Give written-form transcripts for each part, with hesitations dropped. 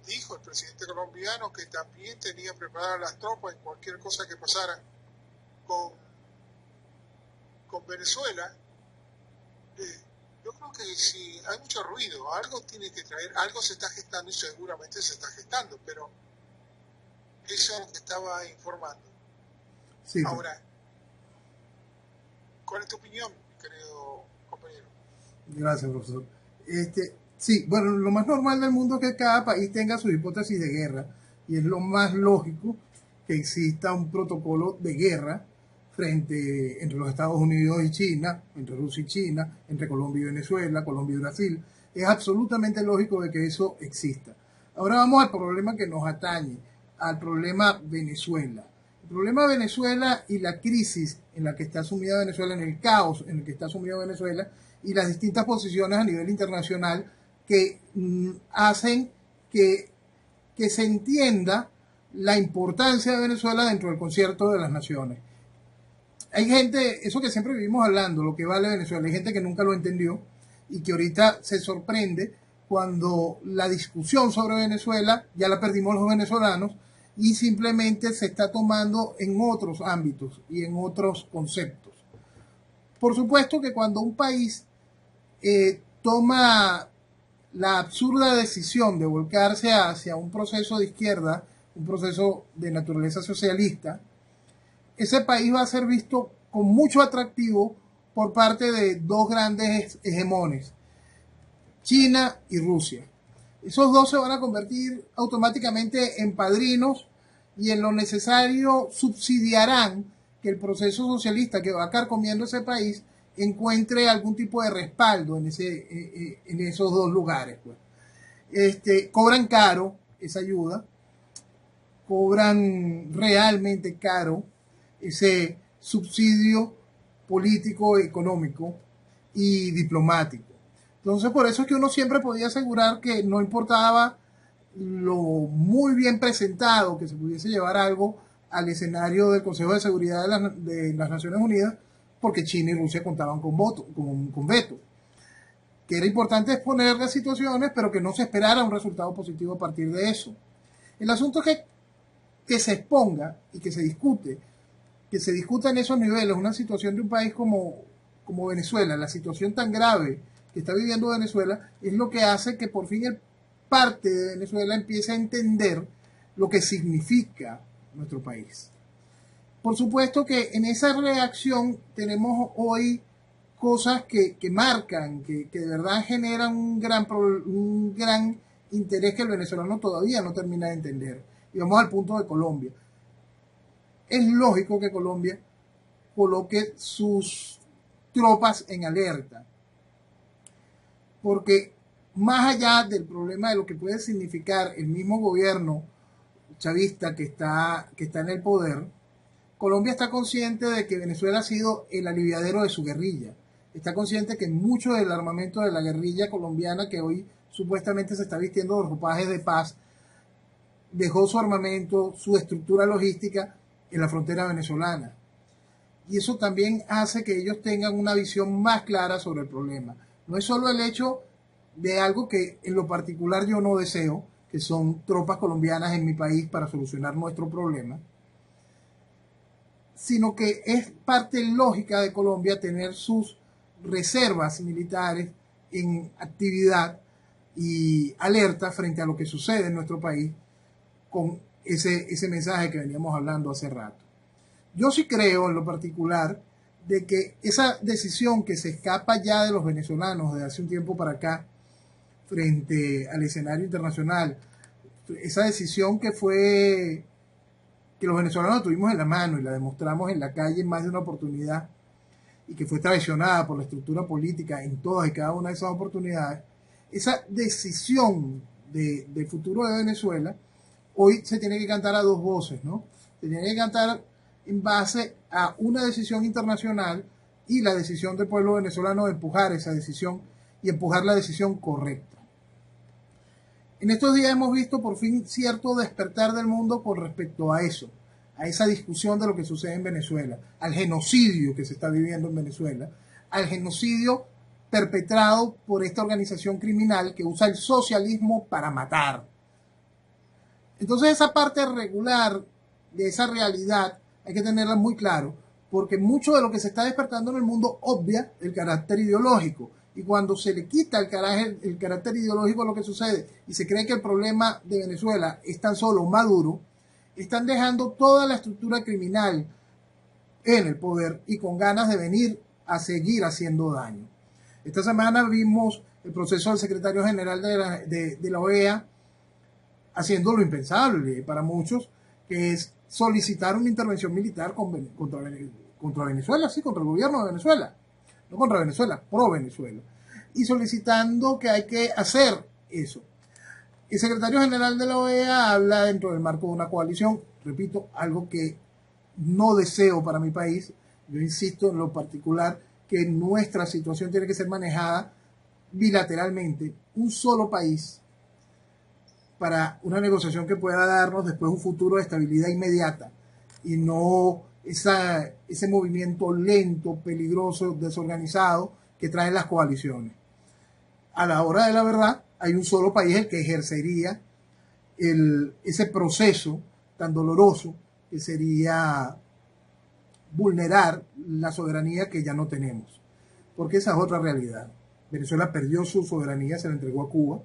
dijo el presidente colombiano que también tenía preparadas las tropas en cualquier cosa que pasara con, con Venezuela. Yo creo que si hay mucho ruido, algo tiene que traer, algo se está gestando y seguramente se está gestando, pero eso es lo que estaba informando. Sí, pues. Ahora, ¿cuál es tu opinión, querido compañero? Gracias, profesor. Sí, bueno, lo más normal del mundo es que cada país tenga su hipótesis de guerra y es lo más lógico que exista un protocolo de guerra entre los Estados Unidos y China, entre Rusia y China, entre Colombia y Venezuela, Colombia y Brasil. Es absolutamente lógico de que eso exista. Ahora vamos al problema que nos atañe, al problema Venezuela. El problema de Venezuela y la crisis en la que está sumida Venezuela, en el caos en el que está sumida Venezuela y las distintas posiciones a nivel internacional que hacen que se entienda la importancia de Venezuela dentro del concierto de las naciones. Hay gente, eso que siempre vivimos hablando, lo que vale Venezuela, hay gente que nunca lo entendió y que ahorita se sorprende cuando la discusión sobre Venezuela ya la perdimos los venezolanos y simplemente se está tomando en otros ámbitos y en otros conceptos. Por supuesto que cuando un país toma la absurda decisión de volcarse hacia un proceso de izquierda, un proceso de naturaleza socialista, ese país va a ser visto con mucho atractivo por parte de dos grandes hegemones, China y Rusia. Esos dos se van a convertir automáticamente en padrinos y en lo necesario subsidiarán que el proceso socialista que va carcomiendo ese país encuentre algún tipo de respaldo en esos dos lugares. Pues. Cobran caro esa ayuda, cobran realmente caro ese subsidio político, económico y diplomático. Entonces, por eso es que uno siempre podía asegurar que no importaba lo muy bien presentado que se pudiese llevar algo al escenario del Consejo de Seguridad de las Naciones Unidas, porque China y Rusia contaban con veto. Que era importante exponer las situaciones, pero que no se esperara un resultado positivo a partir de eso. El asunto es que se exponga y que se discuta en esos niveles una situación de un país como Venezuela, la situación tan grave que está viviendo Venezuela, es lo que hace que por fin el parte de Venezuela empiece a entender lo que significa nuestro país. Por supuesto que en esa reacción tenemos hoy cosas que marcan, que de verdad generan un gran interés que el venezolano todavía no termina de entender. Y vamos al punto de Colombia. Es lógico que Colombia coloque sus tropas en alerta, porque más allá del problema de lo que puede significar el mismo gobierno chavista que está en el poder, Colombia está consciente de que Venezuela ha sido el aliviadero de su guerrilla. Está consciente que mucho del armamento de la guerrilla colombiana, que hoy supuestamente se está vistiendo de ropajes de paz, dejó su armamento, su estructura logística en la frontera venezolana. Y eso también hace que ellos tengan una visión más clara sobre el problema. No es solo el hecho de algo que en lo particular yo no deseo, que son tropas colombianas en mi país para solucionar nuestro problema, sino que es parte lógica de Colombia tener sus reservas militares en actividad y alerta frente a lo que sucede en nuestro país con ese mensaje que veníamos hablando hace rato. Yo sí creo en lo particular de que esa decisión que se escapa ya de los venezolanos de hace un tiempo para acá frente al escenario internacional, esa decisión que los venezolanos tuvimos en la mano y la demostramos en la calle en más de una oportunidad y que fue traicionada por la estructura política en todas y cada una de esas oportunidades, esa decisión del futuro de Venezuela hoy se tiene que cantar a dos voces, ¿no? Se tiene que cantar en base a una decisión internacional y la decisión del pueblo venezolano de empujar esa decisión y empujar la decisión correcta. En estos días hemos visto por fin cierto despertar del mundo con respecto a eso, a esa discusión de lo que sucede en Venezuela, al genocidio que se está viviendo en Venezuela, al genocidio perpetrado por esta organización criminal que usa el socialismo para matar. Entonces esa parte regular de esa realidad hay que tenerla muy claro, porque mucho de lo que se está despertando en el mundo obvia el carácter ideológico. Y cuando se le quita el carácter ideológico a lo que sucede y se cree que el problema de Venezuela es tan solo Maduro, están dejando toda la estructura criminal en el poder y con ganas de venir a seguir haciendo daño. Esta semana vimos el proceso del secretario general de la OEA haciendo lo impensable para muchos, que es solicitar una intervención militar contra Venezuela, sí, contra el gobierno de Venezuela, no contra Venezuela, pro Venezuela, y solicitando que hay que hacer eso. El secretario general de la OEA habla dentro del marco de una coalición, repito, algo que no deseo para mi país. Yo insisto en lo particular que nuestra situación tiene que ser manejada bilateralmente, un solo país, para una negociación que pueda darnos después un futuro de estabilidad inmediata y no ese movimiento lento, peligroso, desorganizado que traen las coaliciones. A la hora de la verdad, hay un solo país el que ejercería ese proceso tan doloroso que sería vulnerar la soberanía que ya no tenemos. Porque esa es otra realidad. Venezuela perdió su soberanía, se la entregó a Cuba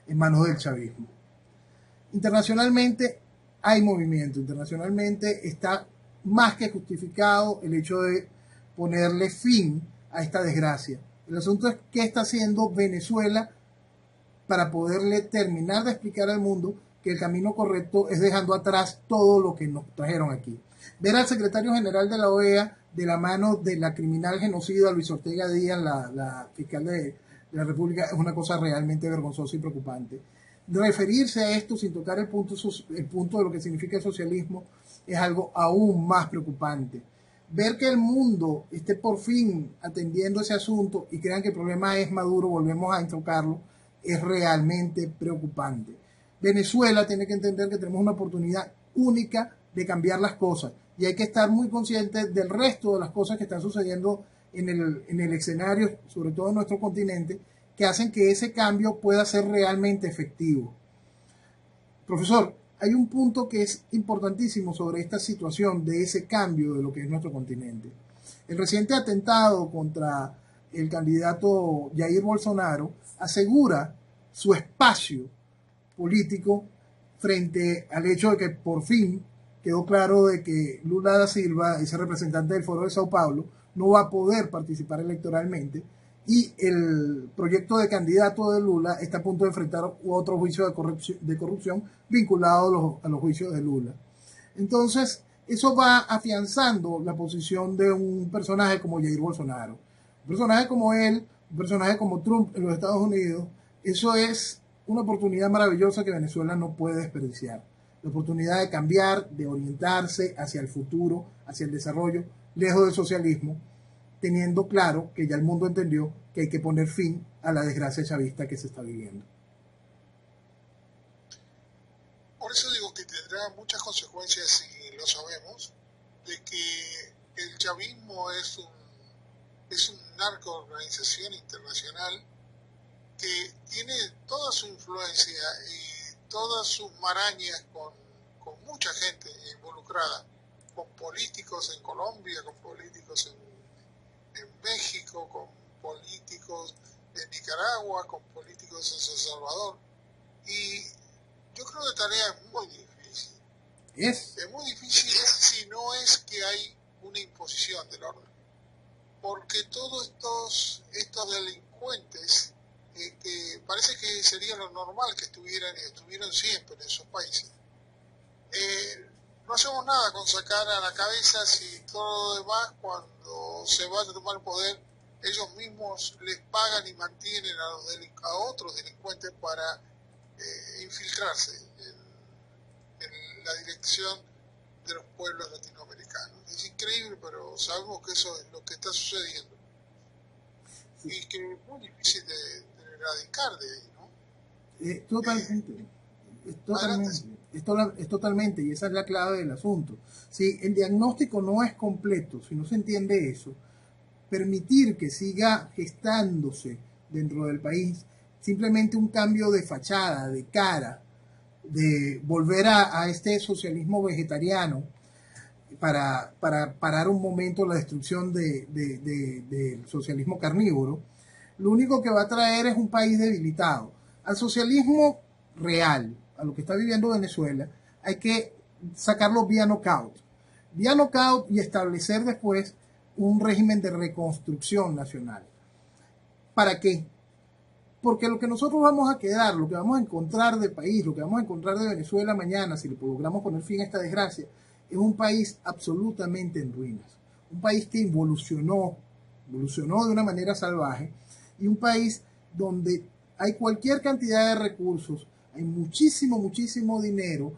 en manos del chavismo. Internacionalmente hay movimiento, internacionalmente está más que justificado el hecho de ponerle fin a esta desgracia. El asunto es qué está haciendo Venezuela para poderle terminar de explicar al mundo que el camino correcto es dejando atrás todo lo que nos trajeron aquí. Ver al secretario general de la OEA de la mano de la criminal genocida Luis Ortega Díaz, la fiscal de la República, es una cosa realmente vergonzosa y preocupante. Referirse a esto sin tocar el punto de lo que significa el socialismo es algo aún más preocupante. Ver que el mundo esté por fin atendiendo ese asunto y crean que el problema es Maduro, volvemos a enfocarlo, es realmente preocupante. Venezuela tiene que entender que tenemos una oportunidad única de cambiar las cosas y hay que estar muy conscientes del resto de las cosas que están sucediendo en el escenario, sobre todo en nuestro continente, que hacen que ese cambio pueda ser realmente efectivo. Profesor, hay un punto que es importantísimo sobre esta situación de ese cambio de lo que es nuestro continente. El reciente atentado contra el candidato Jair Bolsonaro asegura su espacio político frente al hecho de que por fin quedó claro de que Lula da Silva, ese representante del Foro de Sao Paulo, no va a poder participar electoralmente y el proyecto de candidato de Lula está a punto de enfrentar otro juicio de corrupción vinculado a los juicios de Lula. Entonces, eso va afianzando la posición de un personaje como Jair Bolsonaro. Un personaje como él, un personaje como Trump en los Estados Unidos, eso es una oportunidad maravillosa que Venezuela no puede desperdiciar. La oportunidad de cambiar, de orientarse hacia el futuro, hacia el desarrollo, lejos del socialismo, teniendo claro que ya el mundo entendió que hay que poner fin a la desgracia chavista que se está viviendo. Por eso digo que tendrá muchas consecuencias, y lo sabemos, de que el chavismo es un narcoorganización internacional que tiene toda su influencia y todas sus marañas con mucha gente involucrada, con políticos en Colombia, con políticos en México, con políticos en Nicaragua, con políticos en San Salvador. Y yo creo que la tarea es muy difícil. Es muy difícil si no es que hay una imposición del orden. Porque todos estos delincuentes que parece que sería lo normal que estuvieron siempre en esos países. No hacemos nada con sacar a la cabeza si todo lo demás, cuando se va a tomar el poder, ellos mismos les pagan y mantienen a otros delincuentes para infiltrarse en la dirección de los pueblos latinoamericanos. Es increíble, pero sabemos que eso es lo que está sucediendo. Y que es muy difícil de erradicar de ahí, ¿no? Totalmente. Es totalmente, y esa es la clave del asunto. Si el diagnóstico no es completo, si no se entiende eso, permitir que siga gestándose dentro del país simplemente un cambio de fachada, de cara, de volver a este socialismo vegetariano para parar un momento la destrucción del socialismo carnívoro, lo único que va a traer es un país debilitado. Al socialismo real, a lo que está viviendo Venezuela, hay que sacarlo vía knockout y establecer después un régimen de reconstrucción nacional. ¿Para qué? Porque lo que nosotros vamos a quedar, lo que vamos a encontrar del país, lo que vamos a encontrar de Venezuela mañana, si le logramos poner fin a esta desgracia, es un país absolutamente en ruinas. Un país que evolucionó de una manera salvaje, y un país donde hay cualquier cantidad de recursos, hay muchísimo dinero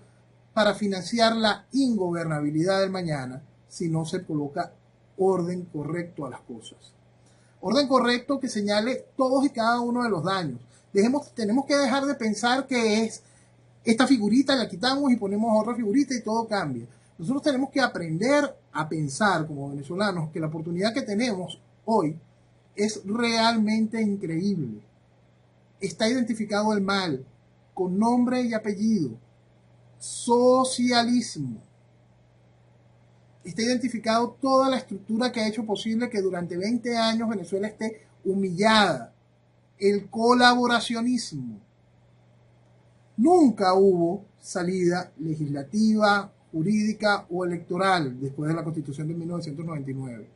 para financiar la ingobernabilidad del mañana si no se coloca orden correcto a las cosas. Orden correcto que señale todos y cada uno de los daños. Tenemos que dejar de pensar que es esta figurita, la quitamos y ponemos otra figurita y todo cambia. Nosotros tenemos que aprender a pensar como venezolanos que la oportunidad que tenemos hoy es realmente increíble. Está identificado el mal con nombre y apellido. Socialismo. Está identificado toda la estructura que ha hecho posible que durante 20 años Venezuela esté humillada. El colaboracionismo. Nunca hubo salida legislativa, jurídica o electoral después de la Constitución de 1999.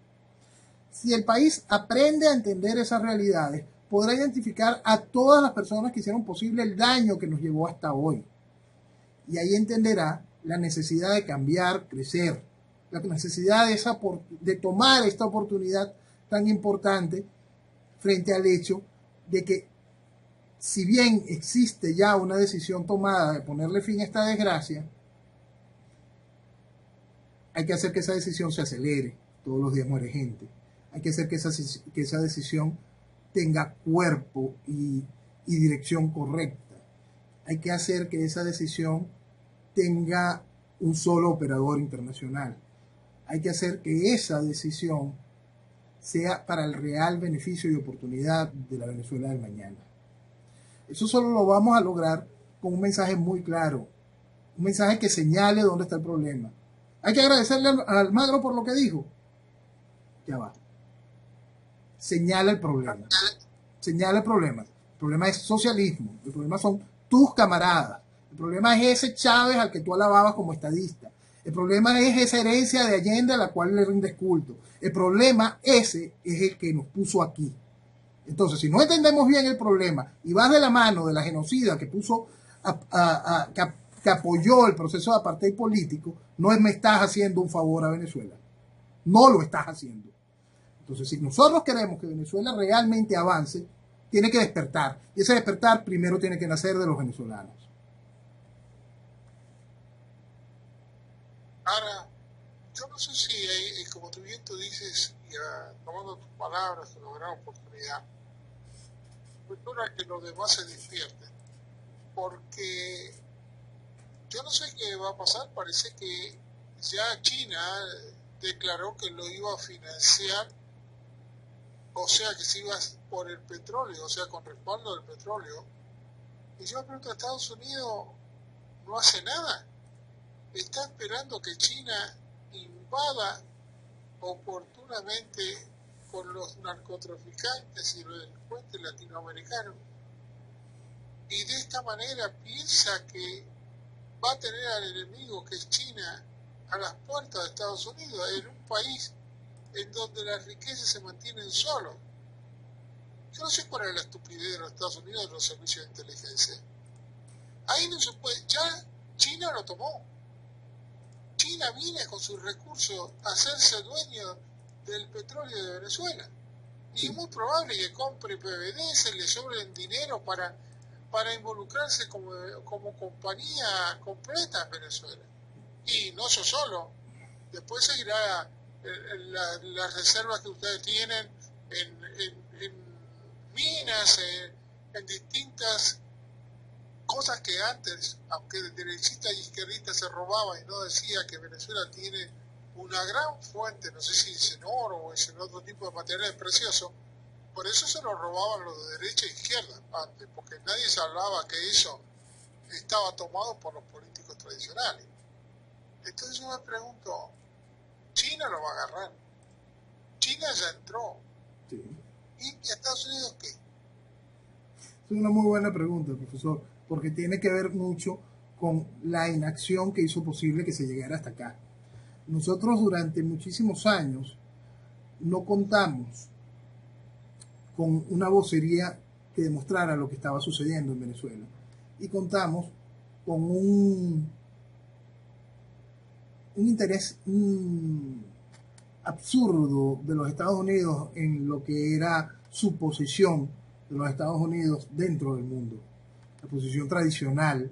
Si el país aprende a entender esas realidades, podrá identificar a todas las personas que hicieron posible el daño que nos llevó hasta hoy. Y ahí entenderá la necesidad de cambiar, crecer, la necesidad de tomar esta oportunidad tan importante frente al hecho de que, si bien existe ya una decisión tomada de ponerle fin a esta desgracia, hay que hacer que esa decisión se acelere. Todos los días muere gente. Hay que hacer que esa decisión tenga cuerpo y dirección correcta. Hay que hacer que esa decisión tenga un solo operador internacional. Hay que hacer que esa decisión sea para el real beneficio y oportunidad de la Venezuela del mañana. Eso solo lo vamos a lograr con un mensaje muy claro, un mensaje que señale dónde está el problema. Hay que agradecerle a Almagro por lo que dijo. Ya va. Señala el problema. Señala el problema. El problema es socialismo. El problema son tus camaradas. El problema es ese Chávez al que tú alababas como estadista. El problema es esa herencia de Allende a la cual le rindes culto. El problema ese es el que nos puso aquí. Entonces, si no entendemos bien el problema y vas de la mano de la genocida que que apoyó el proceso de apartheid político, no me estás haciendo un favor a Venezuela. No lo estás haciendo. Entonces, si nosotros queremos que Venezuela realmente avance, tiene que despertar. Y ese despertar primero tiene que nacer de los venezolanos. Ahora, yo no sé si, como tú bien tú dices, tomando tus palabras, una gran oportunidad, pues para que los demás se despierten. Porque yo no sé qué va a pasar, parece que ya China declaró que lo iba a financiar, o sea que se iba por el petróleo, o sea, con respaldo del petróleo. Y yo me pregunto, Estados Unidos no hace nada. Está esperando que China invada oportunamente con los narcotraficantes y los delincuentes latinoamericanos. Y de esta manera piensa que va a tener al enemigo, que es China, a las puertas de Estados Unidos, en un país en donde las riquezas se mantienen solos. Yo no sé cuál es la estupidez de los Estados Unidos de los servicios de inteligencia. Ahí no se puede, ya China lo tomó. China viene con sus recursos a hacerse dueño del petróleo de Venezuela. Y es muy probable que compre PBDs, le sobren dinero para involucrarse como compañía completa en Venezuela. Y no eso solo, después seguirá las reservas que ustedes tienen en minas, en distintas cosas que antes, aunque de derechistas y izquierdistas se robaban y no decía que Venezuela tiene una gran fuente, no sé si es en oro o es en otro tipo de materiales preciosos, por eso se lo robaban los de derecha e izquierda antes, porque nadie se hablaba que eso estaba tomado por los políticos tradicionales. Entonces yo me pregunto, China lo va a agarrar. China ya entró. Sí. ¿Y Estados Unidos qué? Es una muy buena pregunta, profesor, porque tiene que ver mucho con la inacción que hizo posible que se llegara hasta acá. Nosotros durante muchísimos años no contamos con una vocería que demostrara lo que estaba sucediendo en Venezuela. Y contamos con un interés absurdo de los Estados Unidos en lo que era su posición de los Estados Unidos dentro del mundo. La posición tradicional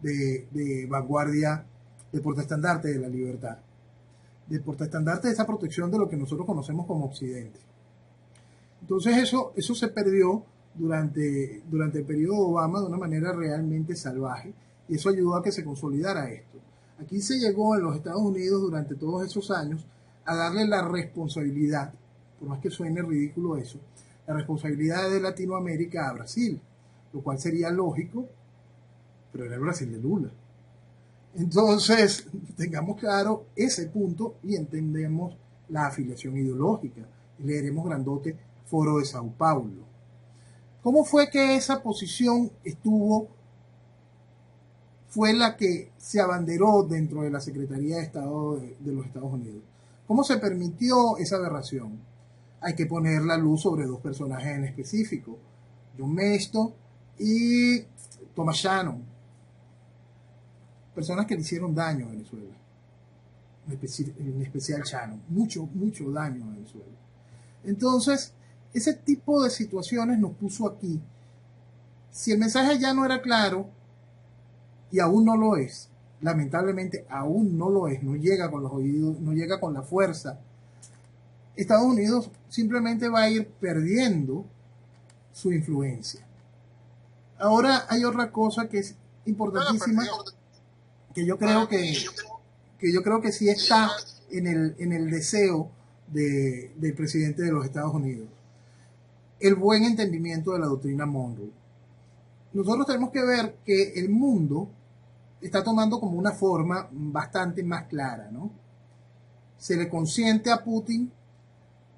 de vanguardia, de portaestandarte de la libertad, de portaestandarte de esa protección de lo que nosotros conocemos como Occidente. Entonces eso se perdió durante el periodo Obama de una manera realmente salvaje, y eso ayudó a que se consolidara esto. Aquí se llegó en los Estados Unidos durante todos esos años a darle la responsabilidad, por más que suene ridículo eso, la responsabilidad de Latinoamérica a Brasil, lo cual sería lógico, pero era el Brasil de Lula. Entonces, tengamos claro ese punto y entendemos la afiliación ideológica. Leeremos grandote Foro de Sao Paulo. ¿Cómo fue que esa posición fue la que se abanderó dentro de la Secretaría de Estado de los Estados Unidos? ¿Cómo se permitió esa aberración? Hay que poner la luz sobre dos personajes en específico, John Mesto y Thomas Shannon, personas que le hicieron daño a Venezuela, en especial Shannon, mucho daño a Venezuela. Entonces, ese tipo de situaciones nos puso aquí. Si el mensaje ya no era claro, y aún no lo es, lamentablemente aún no lo es, no llega con los oídos, no llega con la fuerza, Estados Unidos simplemente va a ir perdiendo su influencia. Ahora hay otra cosa que es importantísima, que yo creo que sí está en el deseo del presidente de los Estados Unidos: el buen entendimiento de la doctrina Monroe. Nosotros tenemos que ver que el mundo está tomando como una forma bastante más clara, ¿no? Se le consiente a Putin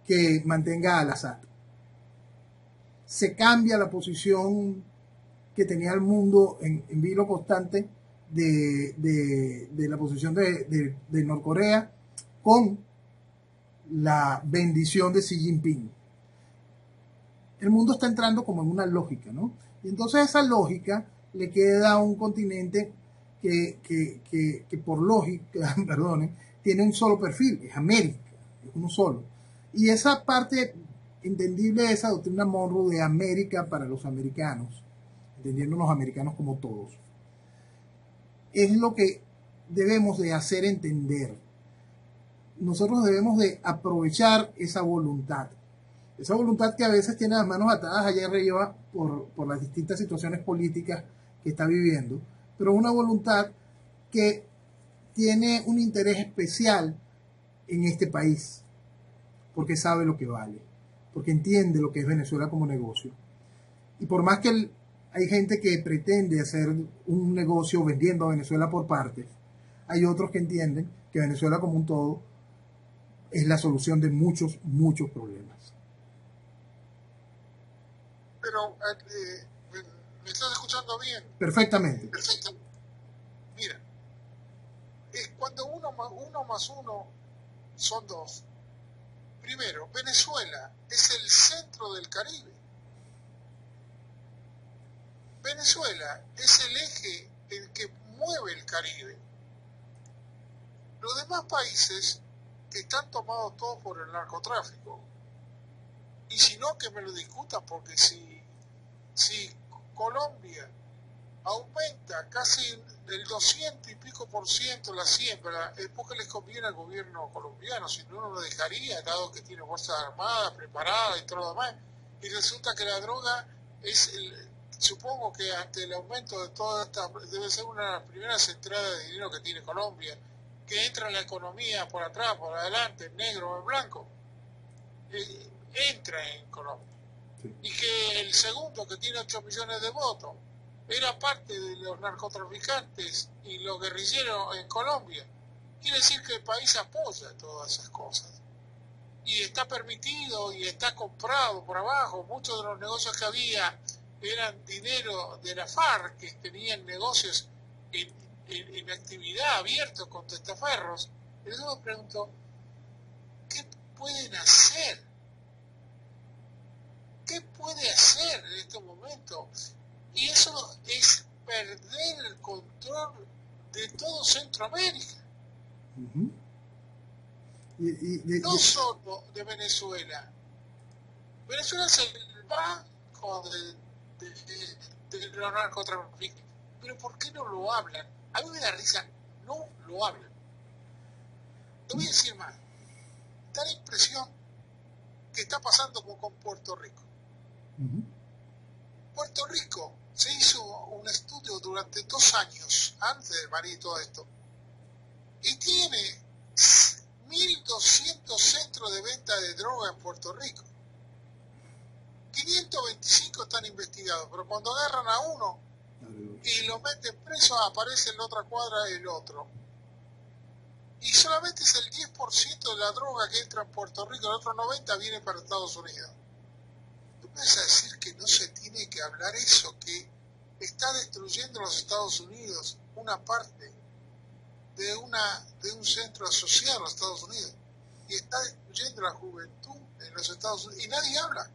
que mantenga al Assad. Se cambia la posición que tenía el mundo en vilo constante de la posición de Norcorea con la bendición de Xi Jinping. El mundo está entrando como en una lógica, ¿no? Y entonces esa lógica le queda a un continente que por lógica, perdonen, tiene un solo perfil, es América, es uno solo. Y esa parte entendible de esa doctrina Monroe de América para los americanos, entendiendo los americanos como todos, es lo que debemos de hacer entender. Nosotros debemos de aprovechar esa voluntad que a veces tiene las manos atadas allá arriba por las distintas situaciones políticas que está viviendo, pero una voluntad que tiene un interés especial en este país, porque sabe lo que vale, porque entiende lo que es Venezuela como negocio. Y por más que hay gente que pretende hacer un negocio vendiendo a Venezuela por partes, hay otros que entienden que Venezuela como un todo es la solución de muchos problemas. Pero, ¿me estás escuchando bien? Perfectamente. Perfecto. Mira, cuando uno más uno son dos. Primero, Venezuela es el centro del Caribe. Venezuela es el eje en que mueve el Caribe. Los demás países que están tomados todos por el narcotráfico, y si no, que me lo discutan, porque si Colombia aumenta casi el 200 y pico por ciento la siembra, es porque les conviene al gobierno colombiano, si no, no lo dejaría, dado que tiene fuerzas armadas preparadas y todo lo demás. Y resulta que la droga supongo que ante el aumento de toda esta, debe ser una de las primeras entradas de dinero que tiene Colombia, que entra en la economía por atrás, por adelante, en negro o en blanco, entra en Colombia. Sí. Y que el segundo, que tiene 8 millones de votos, era parte de los narcotraficantes y los guerrilleros en Colombia. Quiere decir que el país apoya todas esas cosas. Y está permitido y está comprado por abajo. Muchos de los negocios que había eran dinero de la FARC, que tenían negocios en actividad abiertos con testaferros. Y yo me pregunto, ¿qué pueden hacer? ¿Qué puede hacer en estos momentos? Y eso es perder el control de todo Centroamérica. Ujú. No solo de Venezuela. Venezuela es el banco de los narcotraficantes. Pero ¿por qué no lo hablan? A mí me da risa, no lo hablan. Te voy a decir más. Da la impresión que está pasando como con Puerto Rico. Ujú. Puerto Rico se hizo un estudio durante 2 años antes de María y todo esto, y tiene 1.200 centros de venta de droga en Puerto Rico. 525 están investigados, pero cuando agarran a uno y lo meten preso, aparece en la otra cuadra el otro. Y solamente es el 10% de la droga que entra en Puerto Rico, el otro 90% viene para Estados Unidos. ¿Tú vas a decir que no se tiene que hablar eso, que está destruyendo los Estados Unidos una parte de un centro asociado a los Estados Unidos, y está destruyendo la juventud en los Estados Unidos y nadie habla?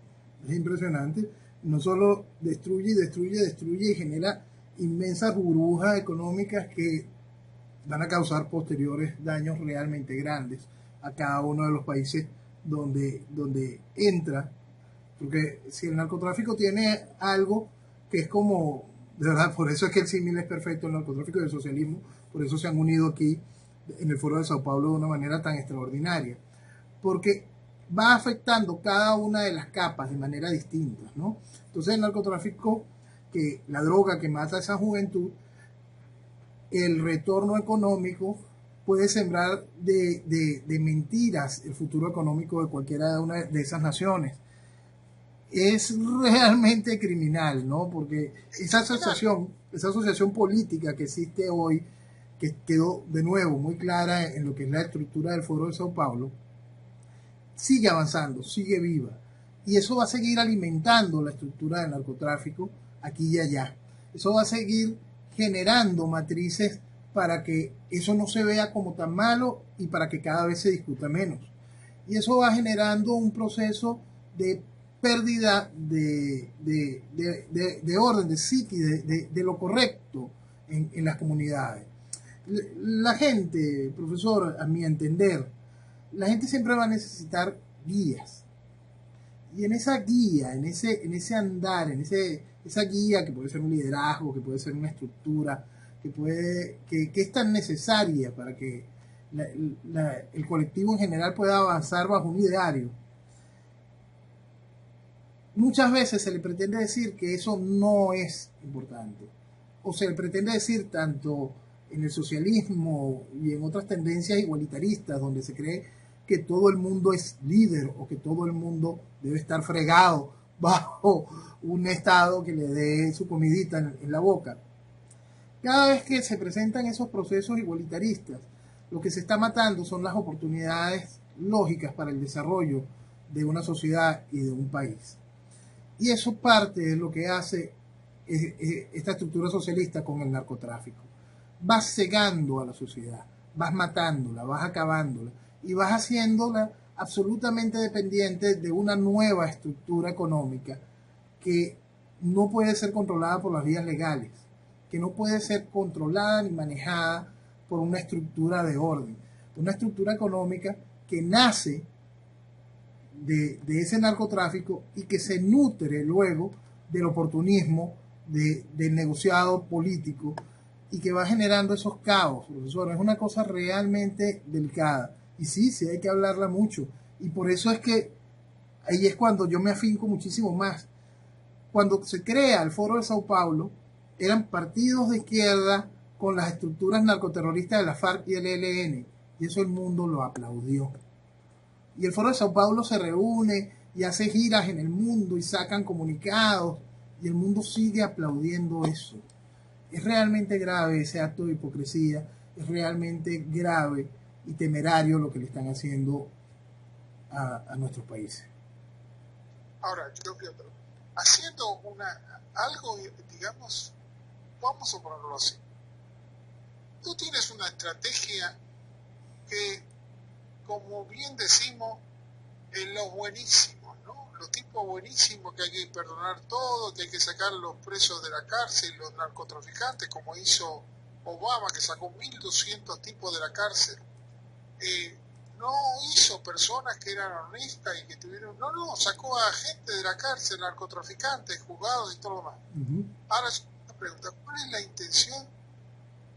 Es impresionante. No solo destruye y genera inmensas burbujas económicas que van a causar posteriores daños realmente grandes a cada uno de los países donde entra. Porque si el narcotráfico tiene algo que es como, de verdad, por eso es que el símil es perfecto, el narcotráfico y el socialismo, por eso se han unido aquí en el Foro de Sao Paulo de una manera tan extraordinaria, porque va afectando cada una de las capas de manera distinta, ¿no? Entonces el narcotráfico, que la droga que mata a esa juventud, el retorno económico puede sembrar de mentiras el futuro económico de cualquiera de una de esas naciones. Es realmente criminal, ¿no? Porque esa asociación política que existe hoy, que quedó de nuevo muy clara en lo que es la estructura del Foro de Sao Paulo, sigue avanzando, sigue viva. Y eso va a seguir alimentando la estructura del narcotráfico aquí y allá. Eso va a seguir generando matrices para que eso no se vea como tan malo y para que cada vez se discuta menos. Y eso va generando un proceso de pérdida de orden, de psique, de lo correcto en las comunidades. La gente, profesor, a mi entender, la gente siempre va a necesitar guías. Y en esa guía, en ese andar, esa guía que puede ser un liderazgo, que puede ser una estructura, que es tan necesaria para que el colectivo en general pueda avanzar bajo un ideario. Muchas veces se le pretende decir que eso no es importante, o se le pretende decir tanto en el socialismo y en otras tendencias igualitaristas donde se cree que todo el mundo es líder o que todo el mundo debe estar fregado bajo un estado que le dé su comidita en la boca. Cada vez que se presentan esos procesos igualitaristas, lo que se está matando son las oportunidades lógicas para el desarrollo de una sociedad y de un país. Y eso parte de lo que hace esta estructura socialista con el narcotráfico. Vas cegando a la sociedad, vas matándola, vas acabándola y vas haciéndola absolutamente dependiente de una nueva estructura económica que no puede ser controlada por las vías legales, que no puede ser controlada ni manejada por una estructura de orden, una estructura económica que nace de ese narcotráfico y que se nutre luego del oportunismo, del negociado político, y que va generando esos caos, profesor. Es una cosa realmente delicada. Y sí hay que hablarla mucho. Y por eso es que ahí es cuando yo me afinco muchísimo más. Cuando se crea el Foro de Sao Paulo, eran partidos de izquierda con las estructuras narcoterroristas de la FARC y el ELN. Y eso el mundo lo aplaudió. Y el Foro de Sao Paulo se reúne y hace giras en el mundo y sacan comunicados y el mundo sigue aplaudiendo eso. Es realmente grave ese acto de hipocresía, es realmente grave y temerario lo que le están haciendo a nuestros países. Ahora, yo haciendo algo, digamos, vamos a ponerlo así. Tú tienes una estrategia que, como bien decimos, en los buenísimos, ¿no? Los tipos buenísimos que hay que perdonar todo, que hay que sacar los presos de la cárcel, los narcotraficantes, como hizo Obama, que sacó 1.200 tipos de la cárcel. No hizo personas que eran honestas y que tuvieron... No, sacó a gente de la cárcel, narcotraficantes, juzgados y todo lo demás. Ahora, una pregunta, ¿cuál es la intención?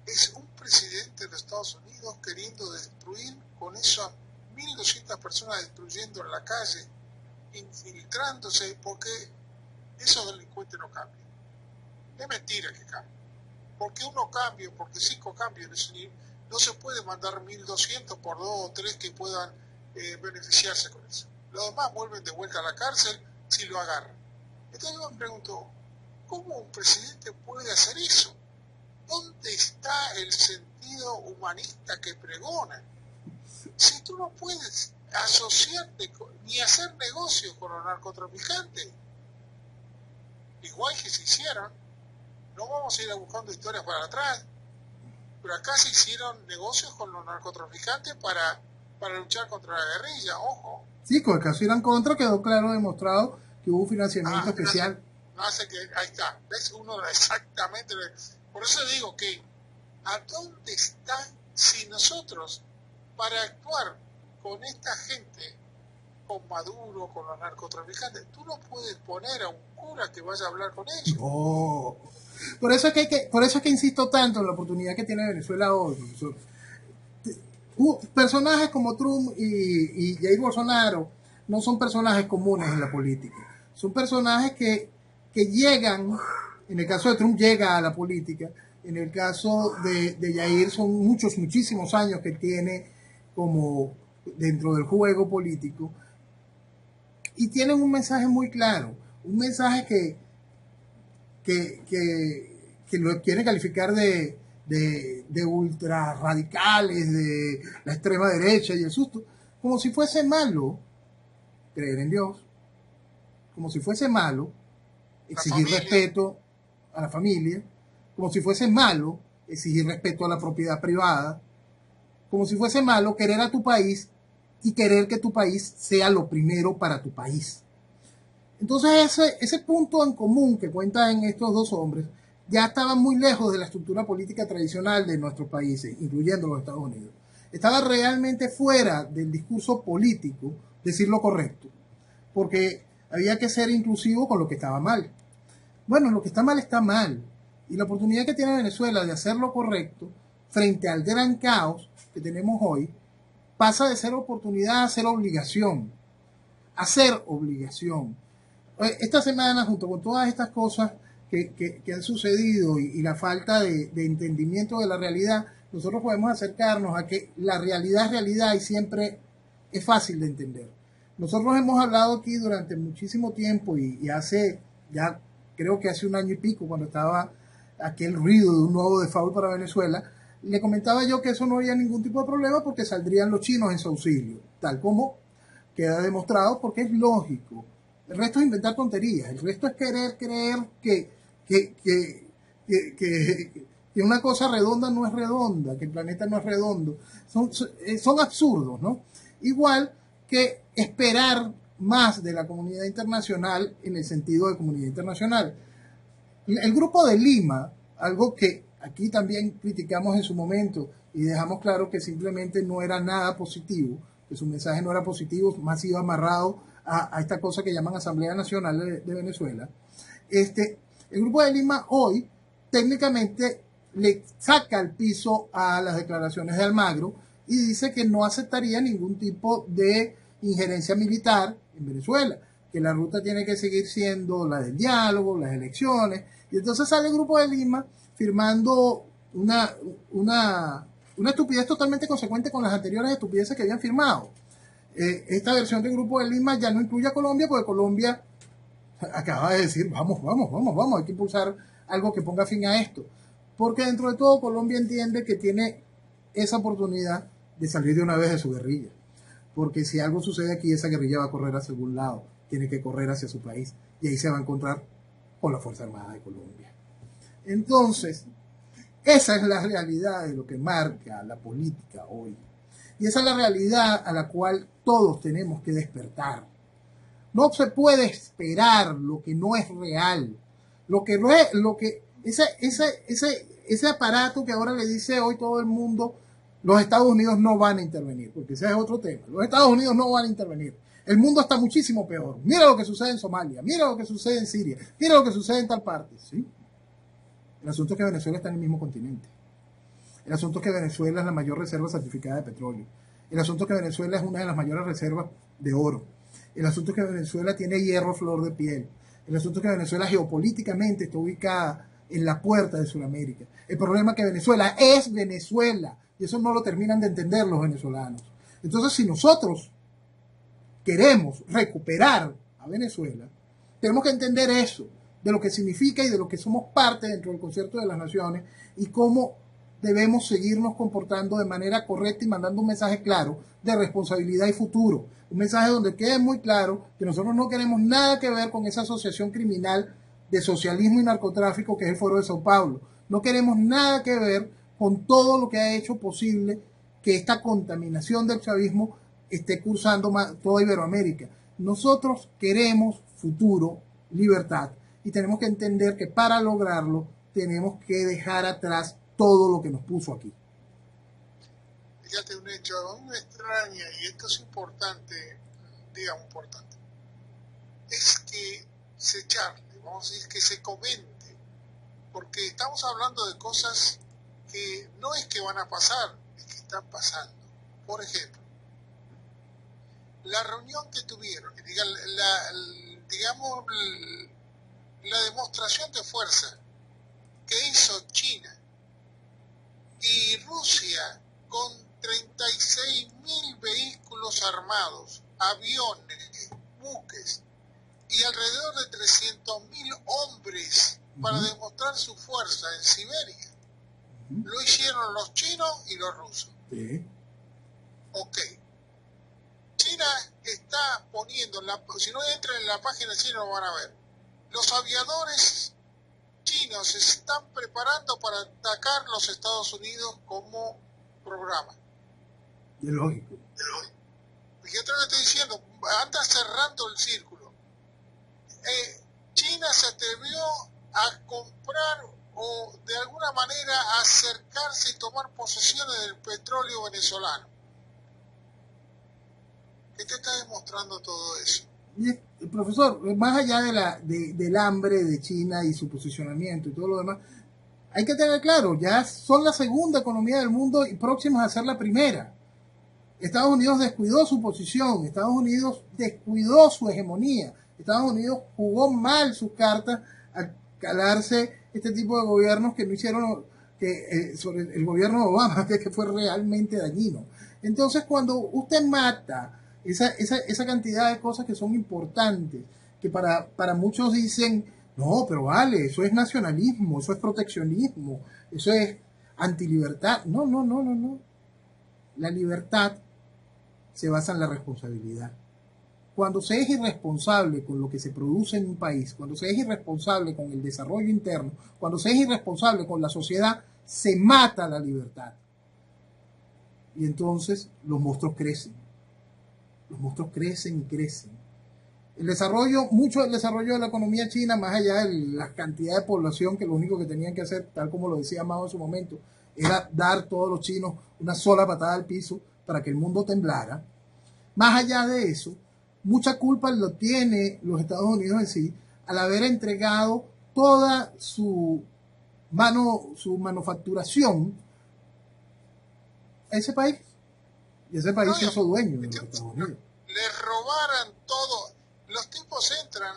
Es un presidente de los Estados Unidos queriendo destruir con esas 1.200 personas destruyendo en la calle, infiltrándose, porque esos delincuentes no cambian. Es mentira que cambien. Porque uno cambia, porque 5 cambian, no se puede mandar 1.200 por 2 o 3 que puedan beneficiarse con eso. Los demás vuelven de vuelta a la cárcel si lo agarran. Entonces yo me pregunto, ¿cómo un presidente puede hacer eso? ¿Dónde está el sentido humanista que pregona? Si tú no puedes asociarte ni hacer negocios con los narcotraficantes, igual que se hicieron, no vamos a ir buscando historias para atrás, pero acá se hicieron negocios con los narcotraficantes para luchar contra la guerrilla, ojo. Sí, con el caso Irán Contra quedó claro demostrado que hubo financiamiento especial. Ahí está, ¿ves? Uno exactamente. Por eso digo que, ¿a dónde está si nosotros, para actuar con esta gente, con Maduro, con los narcotraficantes, tú no puedes poner a un cura que vaya a hablar con ellos? No. Por eso es que insisto tanto en la oportunidad que tiene Venezuela hoy. Personajes como Trump y Jair Bolsonaro no son personajes comunes en la política. Son personajes que llegan, en el caso de Trump llega a la política, en el caso de Jair son muchísimos años que tiene como dentro del juego político, y tienen un mensaje muy claro, un mensaje que lo quieren calificar de ultra radicales, de la extrema derecha y el susto, como si fuese malo creer en Dios, como si fuese malo exigir respeto a la familia, como si fuese malo exigir respeto a la propiedad privada, como si fuese malo querer a tu país y querer que tu país sea lo primero para tu país. Entonces ese punto en común que cuentan estos dos hombres ya estaba muy lejos de la estructura política tradicional de nuestros países, incluyendo los Estados Unidos. Estaba realmente fuera del discurso político decir lo correcto, porque había que ser inclusivo con lo que estaba mal. Bueno, lo que está mal, y la oportunidad que tiene Venezuela de hacer lo correcto frente al gran caos que tenemos hoy, pasa de ser oportunidad a ser obligación. Esta semana, junto con todas estas cosas que han sucedido y la falta de entendimiento de la realidad, nosotros podemos acercarnos a que la realidad es realidad y siempre es fácil de entender. Nosotros hemos hablado aquí durante muchísimo tiempo y creo que hace 1 año y pico, cuando estaba aquel ruido de un nuevo default para Venezuela, le comentaba yo que eso no había ningún tipo de problema porque saldrían los chinos en su auxilio, tal como queda demostrado, porque es lógico. El resto es inventar tonterías, el resto es querer creer que una cosa redonda no es redonda, que el planeta no es redondo. Son absurdos, ¿no? Igual que esperar más de la comunidad internacional en el sentido de comunidad internacional. El Grupo de Lima, algo que aquí también criticamos en su momento y dejamos claro que simplemente no era nada positivo, que su mensaje no era positivo, más iba amarrado a esta cosa que llaman Asamblea Nacional de Venezuela. El Grupo de Lima hoy técnicamente le saca el piso a las declaraciones de Almagro y dice que no aceptaría ningún tipo de injerencia militar en Venezuela, que la ruta tiene que seguir siendo la del diálogo, las elecciones, y entonces sale el Grupo de Lima firmando una estupidez totalmente consecuente con las anteriores estupideces que habían firmado. Esta versión del Grupo de Lima ya no incluye a Colombia, porque Colombia acaba de decir, vamos, hay que impulsar algo que ponga fin a esto. Porque dentro de todo Colombia entiende que tiene esa oportunidad de salir de una vez de su guerrilla. Porque si algo sucede aquí, esa guerrilla va a correr hacia algún lado, tiene que correr hacia su país y ahí se va a encontrar con la Fuerza Armada de Colombia. Entonces, esa es la realidad de lo que marca la política hoy. Y esa es la realidad a la cual todos tenemos que despertar. No se puede esperar lo que no es real. Lo que no es, ese aparato que ahora le dice hoy todo el mundo, los Estados Unidos no van a intervenir, porque ese es otro tema. Los Estados Unidos no van a intervenir. El mundo está muchísimo peor. Mira lo que sucede en Somalia, mira lo que sucede en Siria, mira lo que sucede en tal parte. ¿Sí? El asunto es que Venezuela está en el mismo continente. El asunto es que Venezuela es la mayor reserva certificada de petróleo. El asunto es que Venezuela es una de las mayores reservas de oro. El asunto es que Venezuela tiene hierro a flor de piel. El asunto es que Venezuela geopolíticamente está ubicada en la puerta de Sudamérica. El problema es que Venezuela es Venezuela. Y eso no lo terminan de entender los venezolanos. Entonces, si nosotros queremos recuperar a Venezuela, tenemos que entender eso, de lo que significa y de lo que somos parte dentro del concierto de las naciones y cómo debemos seguirnos comportando de manera correcta y mandando un mensaje claro de responsabilidad y futuro. Un mensaje donde quede muy claro que nosotros no queremos nada que ver con esa asociación criminal de socialismo y narcotráfico que es el Foro de Sao Paulo. No queremos nada que ver con todo lo que ha hecho posible que esta contaminación del chavismo esté cursando toda Iberoamérica. Nosotros queremos futuro, libertad, y tenemos que entender que para lograrlo tenemos que dejar atrás todo lo que nos puso aquí. Fíjate un hecho, a mí me extraña, y esto es importante, digamos importante, es que se charle, vamos a decir, que se comente, porque estamos hablando de cosas que no es que van a pasar, es que están pasando. Por ejemplo, la reunión que tuvieron, digamos, la demostración de fuerza que hizo China y Rusia con 36.000 vehículos armados, aviones, buques y alrededor de 300.000 hombres para demostrar su fuerza en Siberia. Lo hicieron los chinos y los rusos. Sí. Ok. China está poniendo, si no entran en la página china lo van a ver, los aviadores chinos se están preparando para atacar los Estados Unidos como programa. Es lógico. Fíjate lo que estoy diciendo, anda cerrando el círculo. China se atrevió a comprar o de alguna manera acercarse y tomar posesión del petróleo venezolano. ¿Qué te está demostrando todo eso? Profesor, más allá del hambre de China y su posicionamiento y todo lo demás, hay que tener claro, ya son la segunda economía del mundo y próximos a ser la primera. Estados Unidos descuidó su posición, Estados Unidos descuidó su hegemonía, Estados Unidos jugó mal sus cartas al calarse este tipo de gobiernos que no hicieron, sobre el gobierno de Obama, que fue realmente dañino. Entonces, cuando usted mata esa cantidad de cosas que son importantes, que para muchos dicen, no, pero vale, eso es nacionalismo, eso es proteccionismo, eso es antilibertad. No. La libertad se basa en la responsabilidad. Cuando se es irresponsable con lo que se produce en un país, cuando se es irresponsable con el desarrollo interno, cuando se es irresponsable con la sociedad, se mata la libertad. Y entonces los monstruos crecen. Los monstruos crecen y crecen. Mucho del desarrollo de la economía china, más allá de la cantidad de población, que lo único que tenían que hacer, tal como lo decía Mao en su momento, era dar todos los chinos una sola patada al piso para que el mundo temblara. Más allá de eso, mucha culpa lo tiene los Estados Unidos en sí al haber entregado toda su manufacturación a ese país. Y ese país se hizo dueño de los Estados Unidos. Les robaran todo. Los tipos entran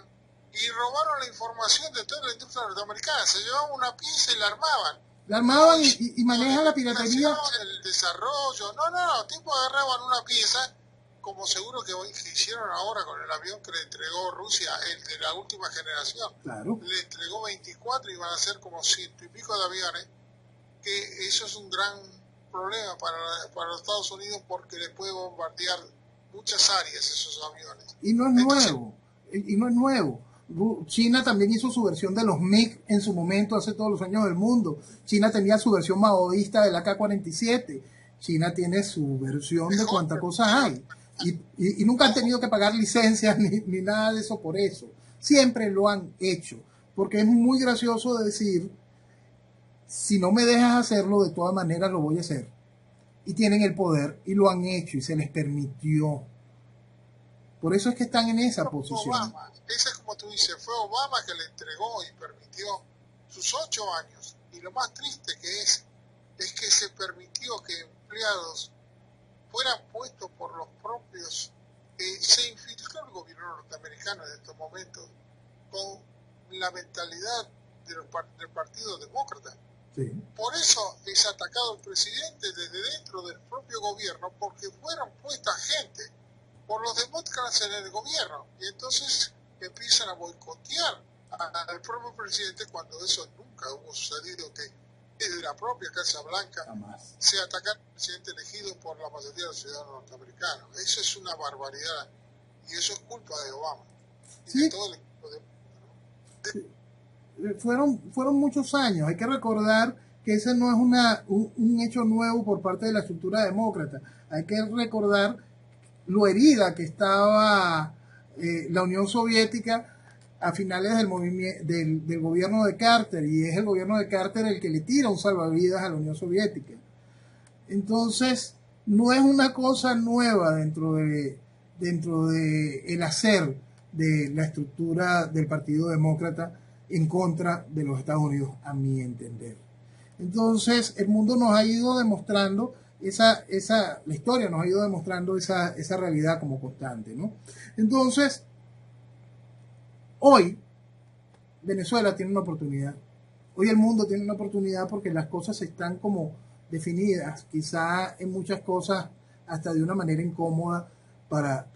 y robaron la información de toda la industria norteamericana. Se llevaban una pieza y la armaban. La armaban y manejan la piratería. El desarrollo. No. Los tipos agarraban una pieza, como seguro que hicieron ahora con el avión que le entregó Rusia, el de la última generación. Claro. Le entregó 24 y van a ser como 100 y pico de aviones, que eso es un gran problema para los Estados Unidos porque le puede bombardear muchas áreas esos aviones. Y no es nuevo, y no es nuevo. China también hizo su versión de los MiG en su momento, hace todos los años del mundo. China tenía su versión maoísta del AK-47. China tiene su versión de cuánta cosa hay. Y nunca han tenido que pagar licencias ni nada de eso por eso. Siempre lo han hecho. Porque es muy gracioso decir, si no me dejas hacerlo, de todas maneras lo voy a hacer. Y tienen el poder y lo han hecho y se les permitió. Por eso es que están en esa posición. Obama, ese es como tú dices, fue Obama que le entregó y permitió sus 8 años. Y lo más triste que es que se permitió que empleados fueran puestos por los propios, se infiltró el gobierno norteamericano en estos momentos con la mentalidad del Partido Demócrata. Sí. Por eso es atacado el presidente desde dentro del propio gobierno, porque fueron puestas gente por los demócratas en el gobierno, y entonces empiezan a boicotear al propio presidente cuando eso nunca hubo sucedido, que desde la propia Casa Blanca Jamás se ataca al presidente elegido por la mayoría de los ciudadanos norteamericanos. Eso es una barbaridad, y eso es culpa de Obama y sí. de todo el equipo de... Fueron muchos años. Hay que recordar que ese no es un hecho nuevo por parte de la estructura demócrata. Hay que recordar lo herida que estaba la Unión Soviética a finales del gobierno de Carter, y es el gobierno de Carter el que le tira un salvavidas a la Unión Soviética. Entonces, no es una cosa nueva dentro de el hacer de la estructura del Partido Demócrata en contra de los Estados Unidos, a mi entender. Entonces, el mundo nos ha ido demostrando la historia nos ha ido demostrando esa realidad como constante, ¿no? Entonces, hoy Venezuela tiene una oportunidad. Hoy el mundo tiene una oportunidad porque las cosas están como definidas, quizá en muchas cosas hasta de una manera incómoda para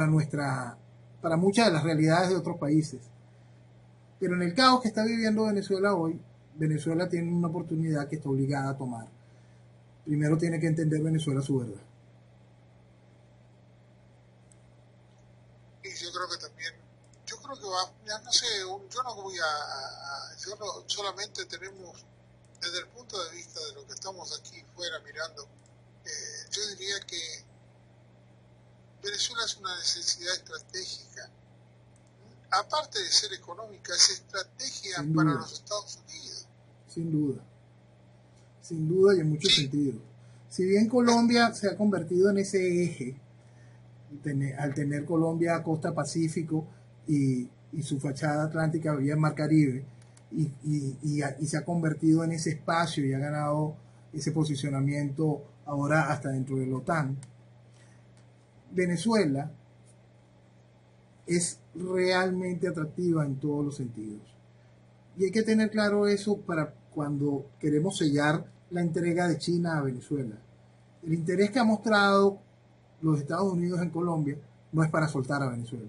muchas de las realidades de otros países. Pero en el caos que está viviendo Venezuela hoy, Venezuela tiene una oportunidad que está obligada a tomar. Primero tiene que entender Venezuela su verdad. Y yo creo que también, ya no sé, yo no voy solamente tenemos, desde el punto de vista de lo que estamos aquí fuera mirando, yo diría que Venezuela es una necesidad estratégica. Aparte de ser económica, es estrategia para los Estados Unidos. Sin duda y en muchos sentidos. Si bien Colombia se ha convertido en ese eje, al tener Colombia costa Pacífico y su fachada atlántica vía Mar Caribe, y se ha convertido en ese espacio y ha ganado ese posicionamiento ahora hasta dentro de la OTAN, Venezuela es realmente atractiva en todos los sentidos. Y hay que tener claro eso para cuando queremos sellar la entrega de China a Venezuela. El interés que ha mostrado los Estados Unidos en Colombia no es para soltar a Venezuela.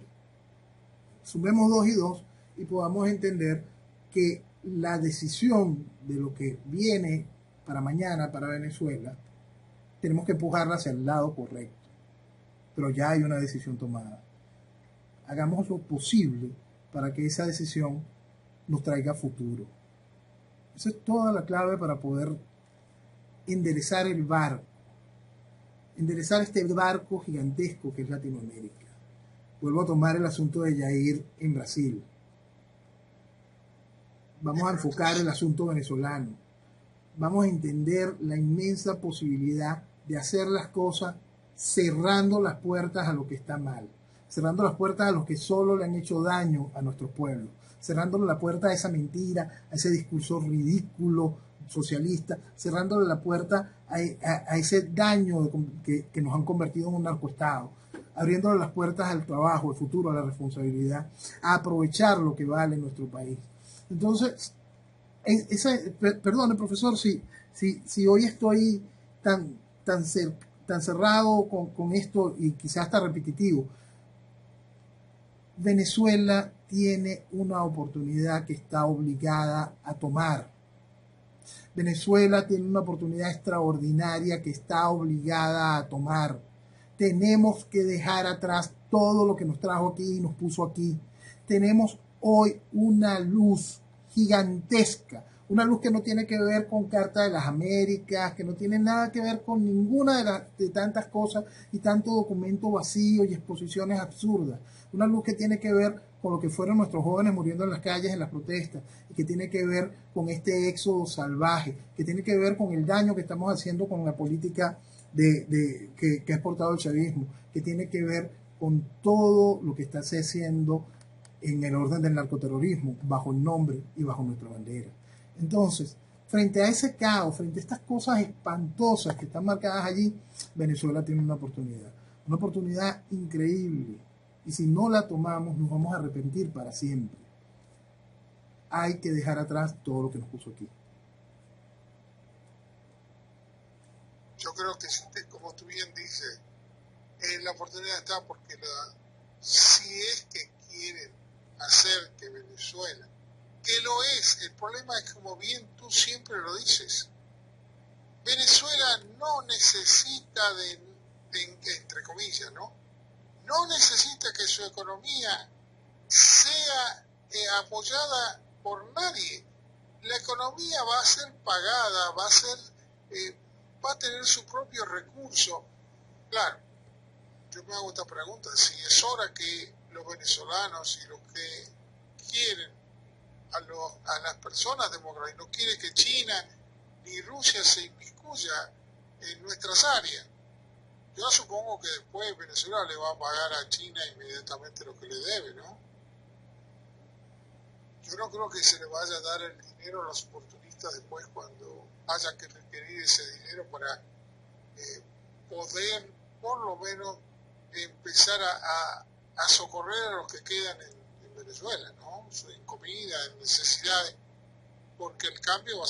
Sumemos 2 y 2 y podamos entender que la decisión de lo que viene para mañana para Venezuela, tenemos que empujarla hacia el lado correcto. Pero ya hay una decisión tomada. Hagamos lo posible para que esa decisión nos traiga futuro. Esa es toda la clave para poder enderezar el barco. Enderezar este barco gigantesco que es Latinoamérica. Vuelvo a tomar el asunto de Jair en Brasil. Vamos a enfocar el asunto venezolano. Vamos a entender la inmensa posibilidad de hacer las cosas cerrando las puertas a lo que está mal, cerrando las puertas a los que solo le han hecho daño a nuestro pueblo, cerrándole la puerta a esa mentira, a ese discurso ridículo socialista, cerrándole la puerta a ese daño que nos han convertido en un narcoestado, abriéndole las puertas al trabajo, al futuro, a la responsabilidad, a aprovechar lo que vale en nuestro país. Entonces, perdone, profesor, si hoy estoy tan tan cerrado con esto y quizás hasta repetitivo. Venezuela tiene una oportunidad que está obligada a tomar. Venezuela tiene una oportunidad extraordinaria que está obligada a tomar. Tenemos que dejar atrás todo lo que nos trajo aquí y nos puso aquí. Tenemos hoy una luz gigantesca, una luz que no tiene que ver con Carta de las Américas, que no tiene nada que ver con ninguna de tantas cosas y tanto documento vacío y exposiciones absurdas. Una luz que tiene que ver con lo que fueron nuestros jóvenes muriendo en las calles, en las protestas, y que tiene que ver con este éxodo salvaje, que tiene que ver con el daño que estamos haciendo con la política que ha exportado el chavismo, que tiene que ver con todo lo que está haciendo en el orden del narcoterrorismo, bajo el nombre y bajo nuestra bandera. Entonces, frente a ese caos, frente a estas cosas espantosas que están marcadas allí, Venezuela tiene una oportunidad increíble. Y si no la tomamos, nos vamos a arrepentir para siempre. Hay que dejar atrás todo lo que nos puso aquí. Yo creo que, como tú bien dices, la oportunidad está porque si es que quieren hacer que Venezuela, que lo es, el problema es, como bien tú siempre lo dices, Venezuela no necesita entre comillas, no necesita que su economía sea apoyada por nadie. La economía va a ser pagada, va a tener su propio recurso. Claro, yo me hago esta pregunta, si es hora que los venezolanos y los que quieren a las personas democráticas, no quieren que China ni Rusia se inmiscuya en nuestras áreas. Yo supongo que después Venezuela le va a pagar a China inmediatamente lo que le debe, ¿no? Yo no creo que se le vaya a dar el dinero a los oportunistas después cuando haya que requerir ese dinero para poder, por lo menos, empezar a socorrer a los que quedan en Venezuela, ¿no? En comida, en necesidades, porque el cambio va a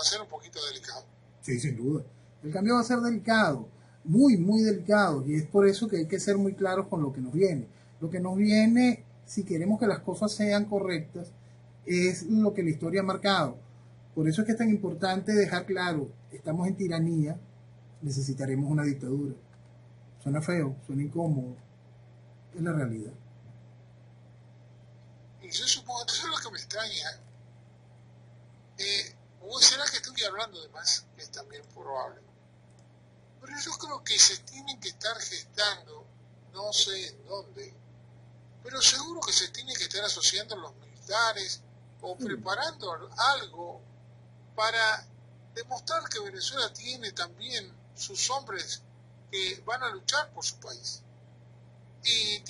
ser un poquito delicado. Sí, sin duda. El cambio va a ser delicado, muy, muy delicado, y es por eso que hay que ser muy claros con lo que nos viene. Lo que nos viene, si queremos que las cosas sean correctas, es lo que la historia ha marcado. Por eso es que es tan importante dejar claro, estamos en tiranía, necesitaremos una dictadura. Suena feo, suena incómodo, es la realidad. Y yo supongo, eso es lo que me extraña. ¿O será que estoy hablando de más? Que es también probable. Pero yo creo que se tienen que estar gestando, no sé en dónde, pero seguro que se tienen que estar asociando los militares o preparando algo para demostrar que Venezuela tiene también sus hombres que van a luchar por su país. Y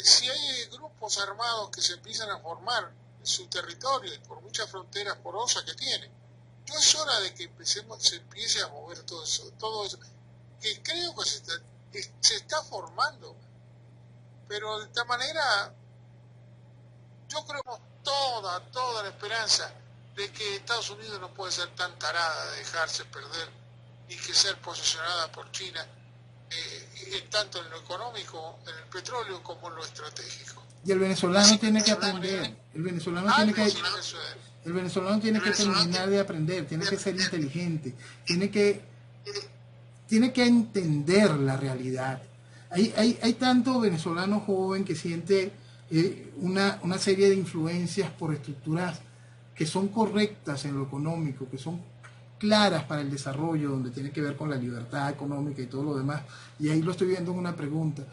si hay grupos armados que se empiezan a formar en su territorio y por muchas fronteras porosas que tiene, ya es hora de que se empiece a mover todo eso, que creo que se está formando, pero de esta manera yo creo toda la esperanza de que Estados Unidos no puede ser tan tarada de dejarse perder y que ser posicionada por China tanto en lo económico, en el petróleo, como en lo estratégico. Y el venezolano tiene que aprender, el venezolano tiene que terminar de aprender, tiene que ser inteligente, tiene que entender la realidad. Hay tanto venezolano joven que siente una serie de influencias por estructuras que son correctas en lo económico, que son claras para el desarrollo, donde tiene que ver con la libertad económica y todo lo demás. Y ahí lo estoy viendo en una pregunta.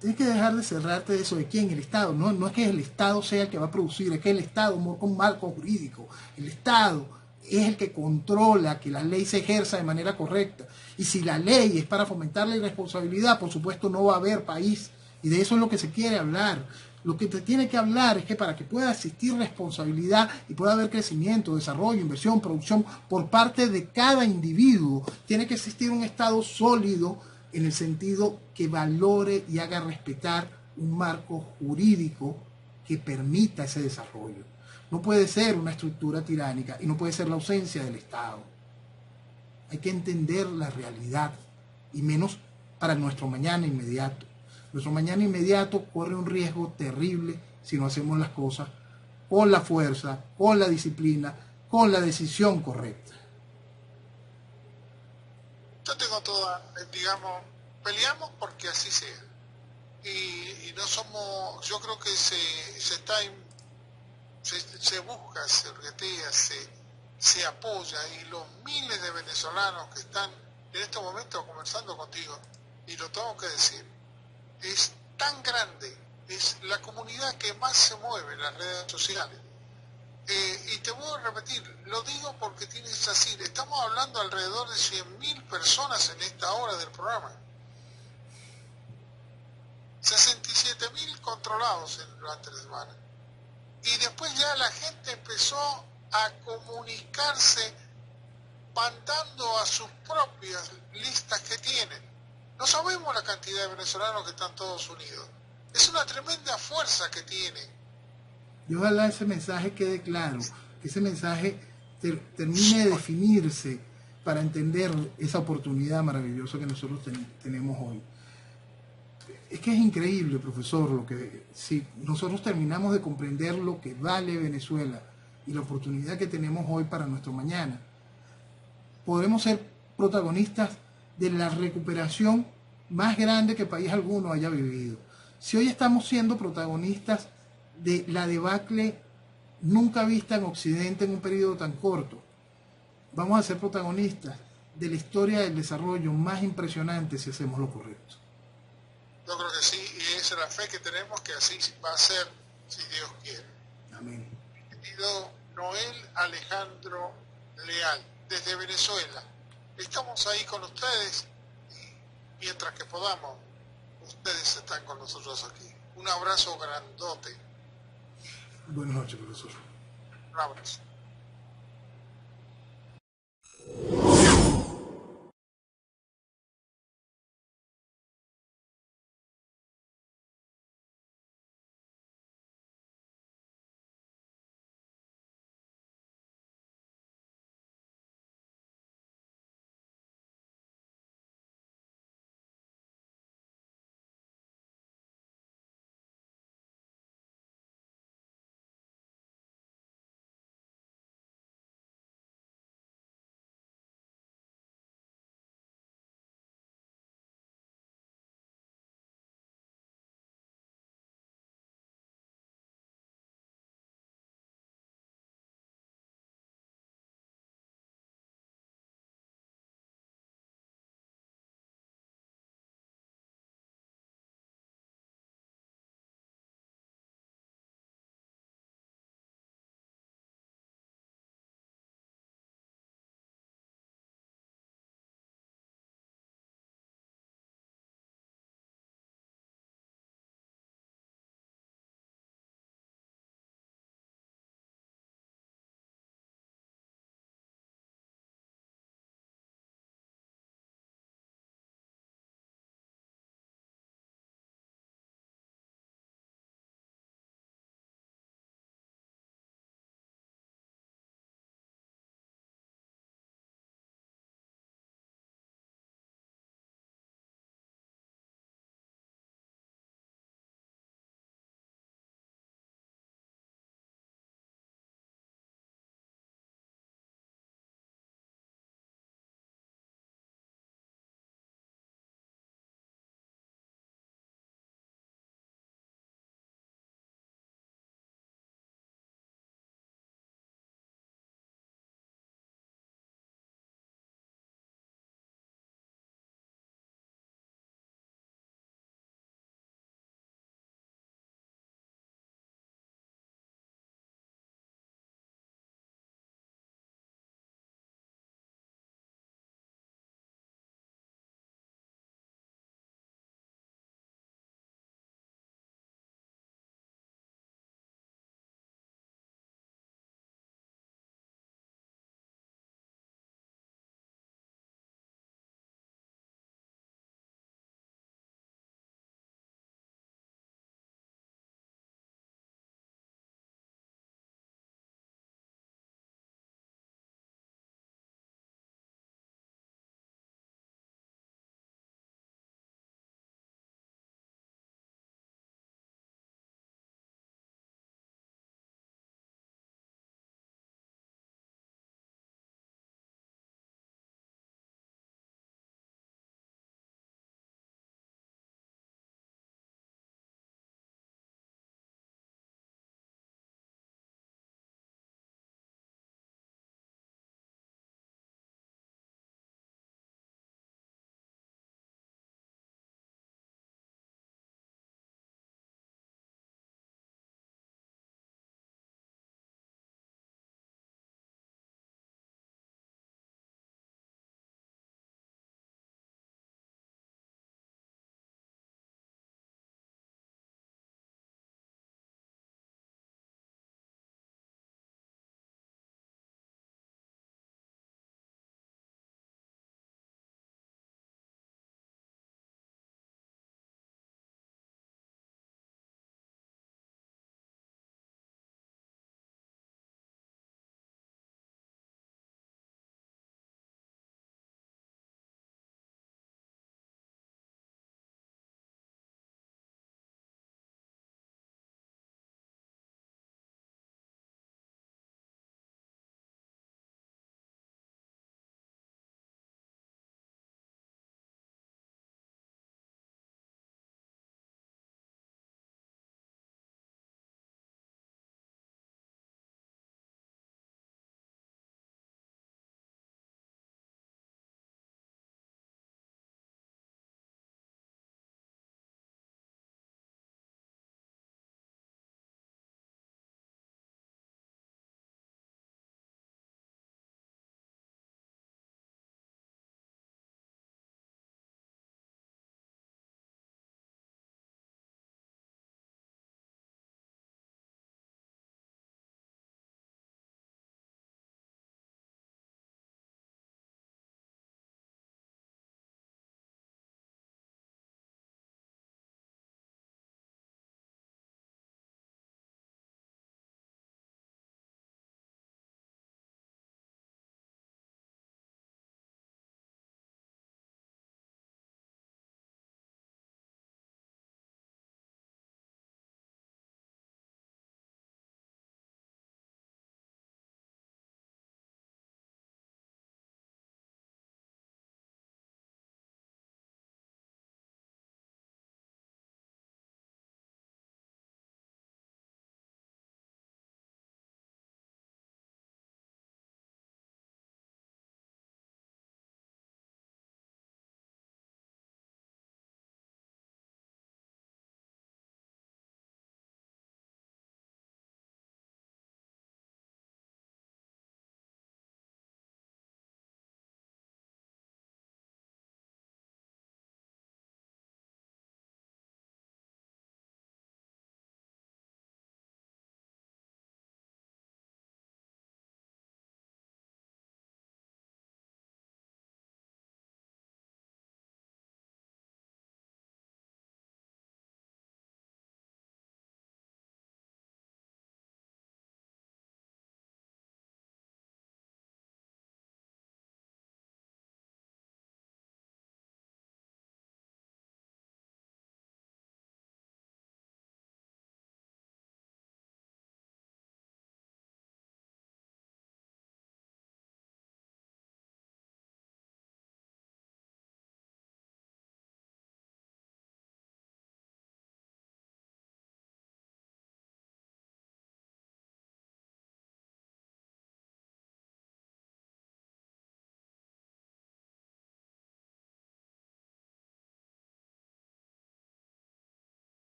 Tienes que dejar de cerrarte de eso. ¿De quién? El Estado. No es que el Estado sea el que va a producir, es que el Estado, con un marco jurídico, el Estado es el que controla que la ley se ejerza de manera correcta. Y si la ley es para fomentar la irresponsabilidad, por supuesto no va a haber país. Y de eso es lo que se quiere hablar. Lo que te tiene que hablar es que para que pueda existir responsabilidad y pueda haber crecimiento, desarrollo, inversión, producción por parte de cada individuo, tiene que existir un Estado sólido en el sentido que valore y haga respetar un marco jurídico que permita ese desarrollo. No puede ser una estructura tiránica y no puede ser la ausencia del Estado. hay que entender la realidad, y menos para nuestro mañana inmediato. Nuestro mañana inmediato corre un riesgo terrible si no hacemos las cosas con la fuerza, con la disciplina, con la decisión correcta. Yo tengo toda, digamos, peleamos porque así sea. Y no somos, yo creo que se busca, se retea, se apoya, y los miles de venezolanos que están en este momento conversando contigo, y lo tengo que decir, es tan grande, es la comunidad que más se mueve en las redes sociales. Y te voy a repetir, lo digo porque tienes así, estamos hablando alrededor de 100.000 personas en esta hora del programa. 67.000 controlados durante la semana. Y después ya la gente empezó a comunicarse mandando a sus propias listas que tienen. No sabemos la cantidad de venezolanos que están todos unidos. Es una tremenda fuerza que tienen. Y ojalá ese mensaje quede claro, que ese mensaje termine de definirse para entender esa oportunidad maravillosa que nosotros tenemos hoy. Es que es increíble, profesor, lo que si nosotros terminamos de comprender lo que vale Venezuela y la oportunidad que tenemos hoy para nuestro mañana, podremos ser protagonistas de la recuperación más grande que país alguno haya vivido. Si hoy estamos siendo protagonistas de la debacle nunca vista en Occidente en un periodo tan corto, vamos a ser protagonistas de la historia del desarrollo más impresionante si hacemos lo correcto. Yo creo que sí, y esa es la fe que tenemos, que así va a ser, si Dios quiere. Amén. Querido Noel Alejandro Leal, desde Venezuela, estamos ahí con ustedes, y mientras que podamos, ustedes están con nosotros aquí. Un abrazo grandote. Buenas noches, profesor. Un abrazo.